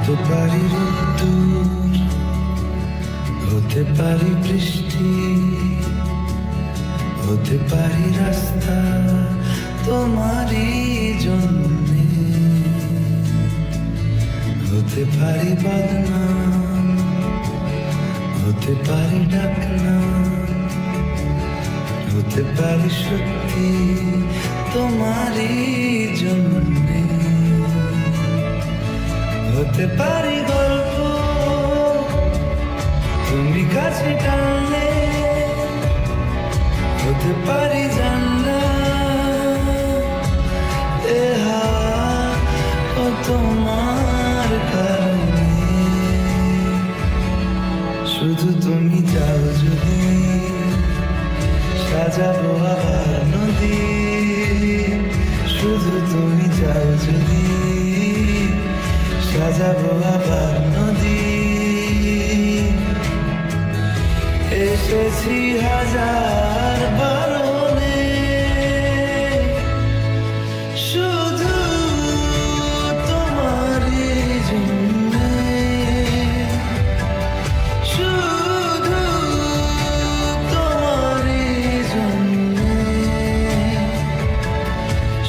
হতে পারি রোদ্দুর, হতে পারি বৃষ্টি, হতে পারি রাস্তা তোমারই জন্যে, হতে পারি বদনাম, হতে পারি ডাকনাম, হতে পারি সত্যি তোমারই জন্যে, হতে পারি গল্প তুমি কাছে টানলে, হতে পারি জানলা এ হাওয়া ও তোমার কারণে, শুধু তুমি যাও যদি সাজাবো আবার নদী, শুধু তুমি যাও যদি সাজাবো আবার নদী, এসেছি হাজার বারণে, শুধু তোমারই জন্যে, শুধু তোমারই জন্যে,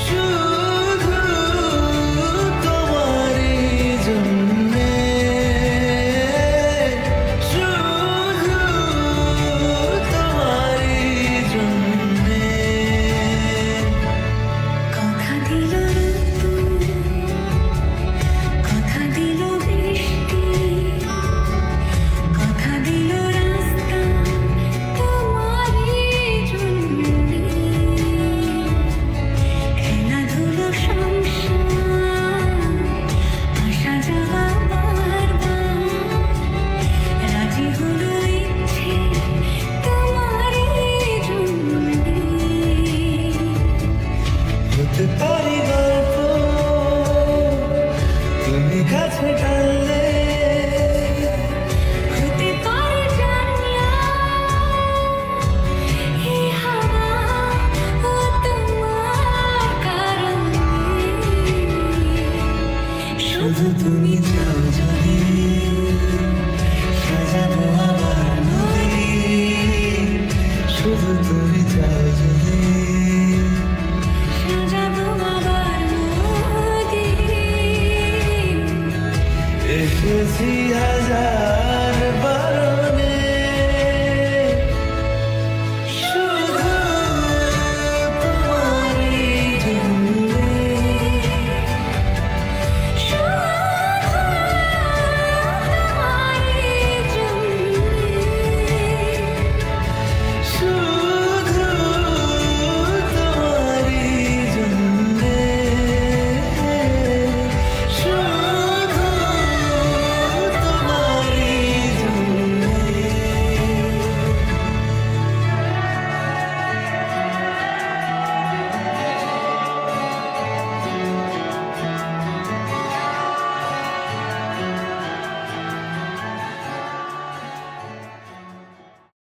শুধু তোমারই জন্যে, শুধু তোমারই জন্যে। কথা দিল ঋতু, কথা দিল বৃষ্টি, কথা দিল রাস্তা তোমারই জন্যে, খেলাধুলো সংসার আসা যাওয়া বারবার, রাজি হলো ইচ্ছে তোমারই জন্যে, হতে পারি গল্প তুমি কাছে টানলে, হতে পারে জানলা এই হাওয়া ও তোমার কারণে, শুধু তুমি যাও যদি সাজাবো আবার নদী, শুধু তুমি যাও যদি সাজাবো আবার নদী, এসেছি হাজার